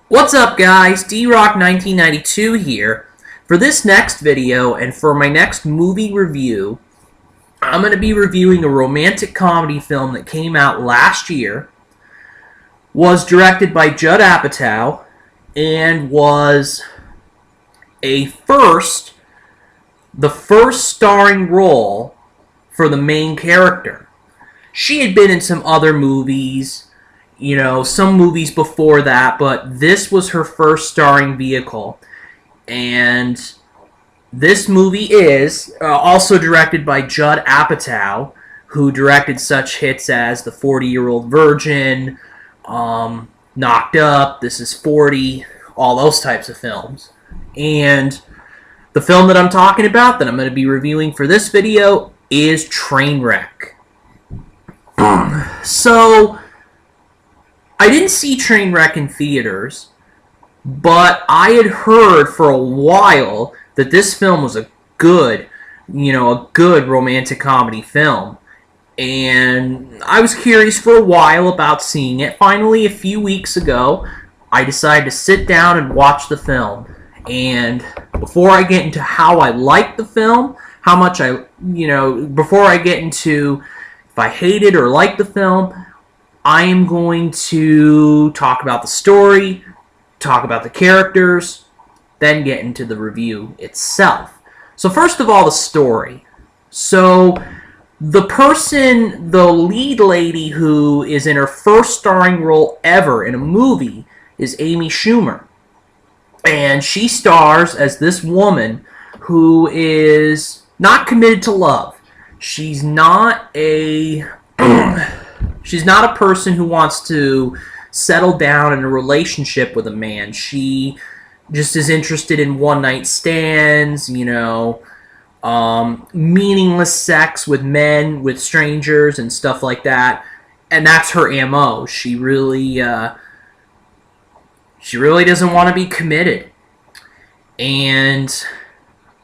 What's up, guys? D-Rock1992 here. For this next video and for my next movie review, I'm going to be reviewing a romantic comedy film that came out last year, was directed by Judd Apatow, and was the first starring role for the main character. She had been in some other movies, some movies before that, but this was her first starring vehicle. And this movie is also directed by Judd Apatow, who directed such hits as The 40-Year-Old Virgin, Knocked Up, This Is 40, all those types of films. And the film that I'm talking about, that I'm going to be reviewing for this video, is Trainwreck. So, I didn't see Trainwreck in theaters, but I had heard for a while that this film was a good romantic comedy film. And I was curious for a while about seeing it. Finally, a few weeks ago, I decided to sit down and watch the film. And before I get into how I like the film, before I get into if I hated or liked the film, I am going to talk about the story, talk about the characters, then get into the review itself. So first of all, the story. So the lead lady who is in her first starring role ever in a movie is Amy Schumer. And she stars as this woman who is not committed to love. She's not a person who wants to settle down in a relationship with a man. She just is interested in one-night stands, meaningless sex with men, with strangers, and stuff like that. And that's her MO. She really doesn't want to be committed. And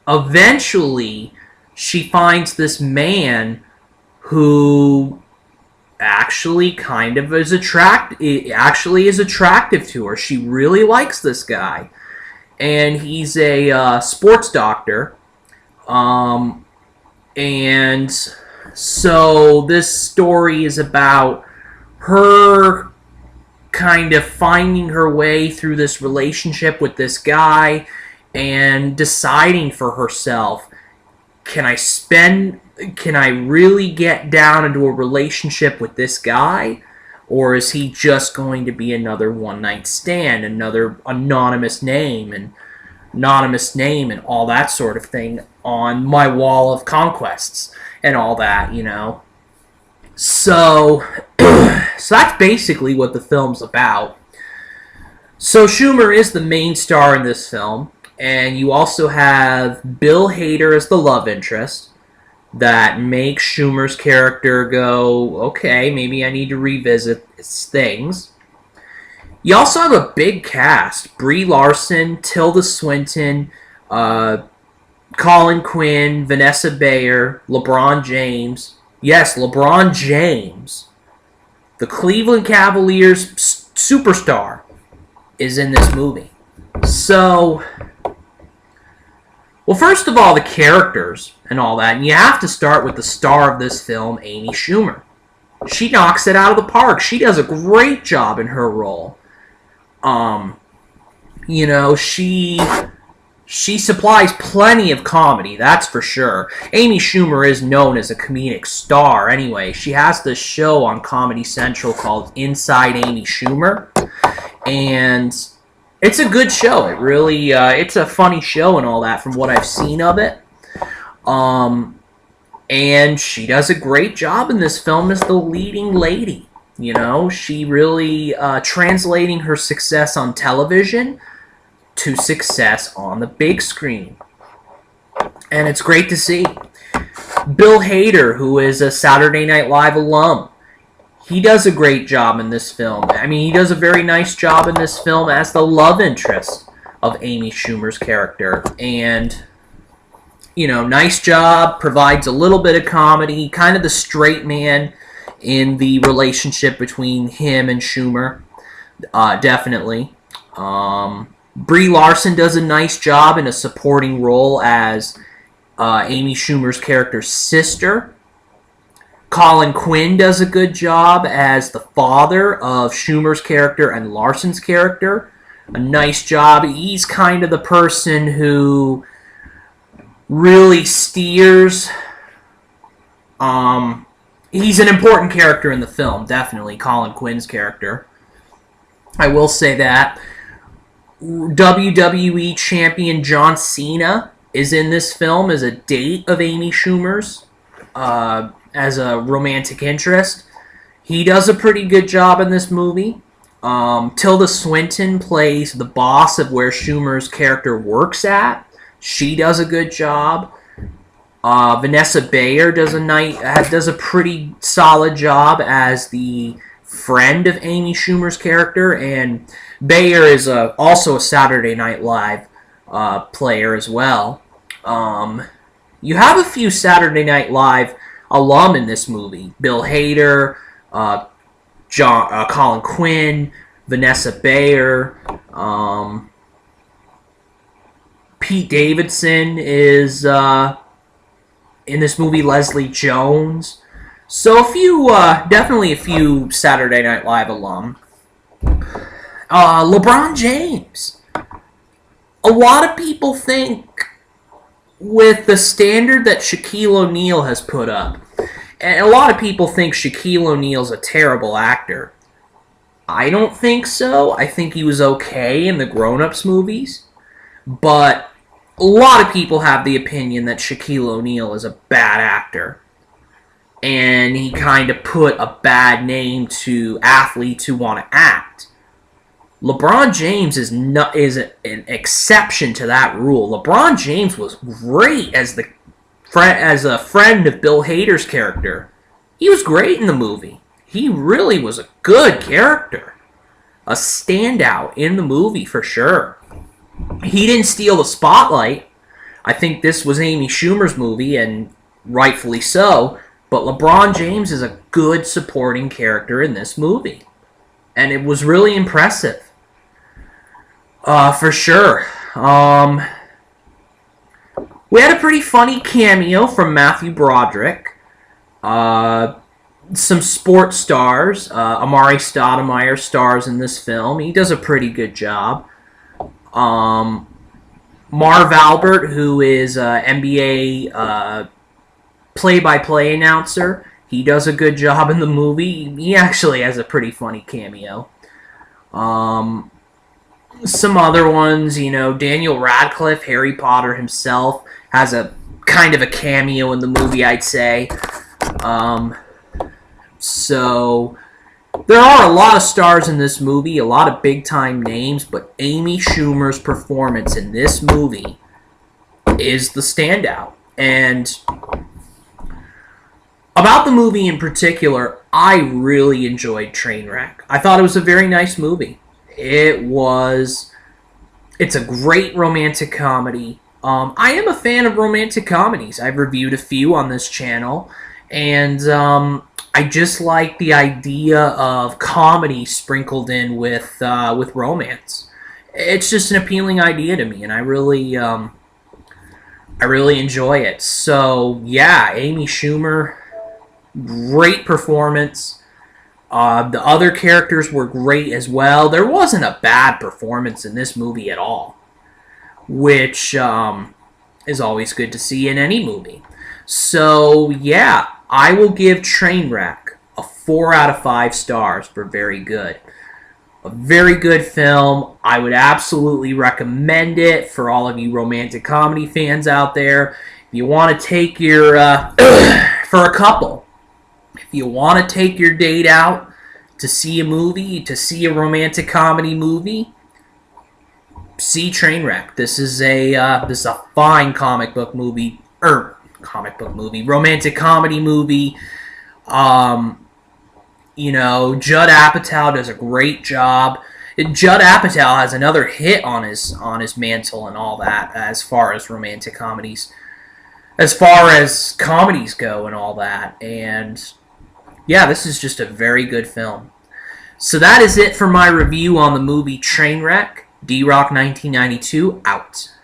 eventually, she finds this man who actually is attractive to her. She really likes this guy. And he's a sports doctor. And so this story is about her kind of finding her way through this relationship with this guy and deciding for herself, can I really get down into a relationship with this guy? Or is he just going to be another one-night stand, another anonymous name and all that sort of thing on my wall of conquests and all that, So, so that's basically what the film's about. So Schumer is the main star in this film, and you also have Bill Hader as the love interest. That makes Schumer's character go, okay, maybe I need to revisit things. You also have a big cast. Brie Larson, Tilda Swinton, Colin Quinn, Vanessa Bayer, LeBron James. Yes, LeBron James, the Cleveland Cavaliers superstar, is in this movie. So, well, first of all, the characters and all that, and you have to start with the star of this film, Amy Schumer. She knocks it out of the park. She does a great job in her role. She supplies plenty of comedy, that's for sure. Amy Schumer is known as a comedic star anyway. She has this show on Comedy Central called Inside Amy Schumer, and it's a good show. It really, it's a funny show and all that from what I've seen of it. And she does a great job in this film as the leading lady. She really translating her success on television to success on the big screen. And it's great to see. Bill Hader, who is a Saturday Night Live alum, he does a great job in this film. I mean, he does a very nice job in this film as the love interest of Amy Schumer's character. And, nice job, provides a little bit of comedy, kind of the straight man in the relationship between him and Schumer, definitely. Brie Larson does a nice job in a supporting role as Amy Schumer's character's sister. Colin Quinn does a good job as the father of Schumer's character and Larson's character. A nice job. He's kind of the person who really steers. He's an important character in the film, definitely, Colin Quinn's character. I will say that. WWE champion John Cena is in this film as a date of Amy Schumer's, as a romantic interest. He does a pretty good job in this movie. Tilda Swinton plays the boss of where Schumer's character works at. She does a good job. Vanessa Bayer does a pretty solid job as the friend of Amy Schumer's character, and Bayer is also a Saturday Night Live player as well. You have a few Saturday Night Live alum in this movie: Bill Hader, Colin Quinn, Vanessa Bayer. Pete Davidson is in this movie. Leslie Jones. So definitely a few Saturday Night Live alum. LeBron James. A lot of people think, with the standard that Shaquille O'Neal has put up, and a lot of people think Shaquille O'Neal's a terrible actor. I don't think so. I think he was okay in the Grown Ups movies, but a lot of people have the opinion that Shaquille O'Neal is a bad actor. And he kind of put a bad name to athletes who want to act. LeBron James is an exception to that rule. LeBron James was great as a friend of Bill Hader's character. He was great in the movie. He really was a good character. A standout in the movie for sure. He didn't steal the spotlight. I think this was Amy Schumer's movie, and rightfully so. But LeBron James is a good supporting character in this movie. And it was really impressive. For sure. We had a pretty funny cameo from Matthew Broderick. Some sports stars. Amari Stoudemire stars in this film. He does a pretty good job. Marv Albert, who is NBA play-by-play announcer, he does a good job in the movie. He actually has a pretty funny cameo. Some other ones, Daniel Radcliffe, Harry Potter himself, has a kind of a cameo in the movie, I'd say. So there are a lot of stars in this movie, a lot of big-time names, but Amy Schumer's performance in this movie is the standout. And about the movie in particular, I really enjoyed Trainwreck. I thought it was a very nice movie. It's a great romantic comedy. I am a fan of romantic comedies. I've reviewed a few on this channel, and I just like the idea of comedy sprinkled in with romance. It's just an appealing idea to me, and I really enjoy it. So yeah, Amy Schumer, great performance. The other characters were great as well. There wasn't a bad performance in this movie at all, which is always good to see in any movie. So yeah, I will give Trainwreck a 4 out of 5 stars for very good. A very good film. I would absolutely recommend it for all of you romantic comedy fans out there. If you want to take your for a couple, if you want to take your date out to see a movie, to see a romantic comedy movie, see Trainwreck. This is a fine romantic comedy movie. Judd Apatow does a great job. Judd Apatow has another hit on his mantle and all that, as far as romantic comedies, as far as comedies go and all that. And yeah, this is just a very good film. So that is it for my review on the movie Trainwreck. D-Rock 1992, out.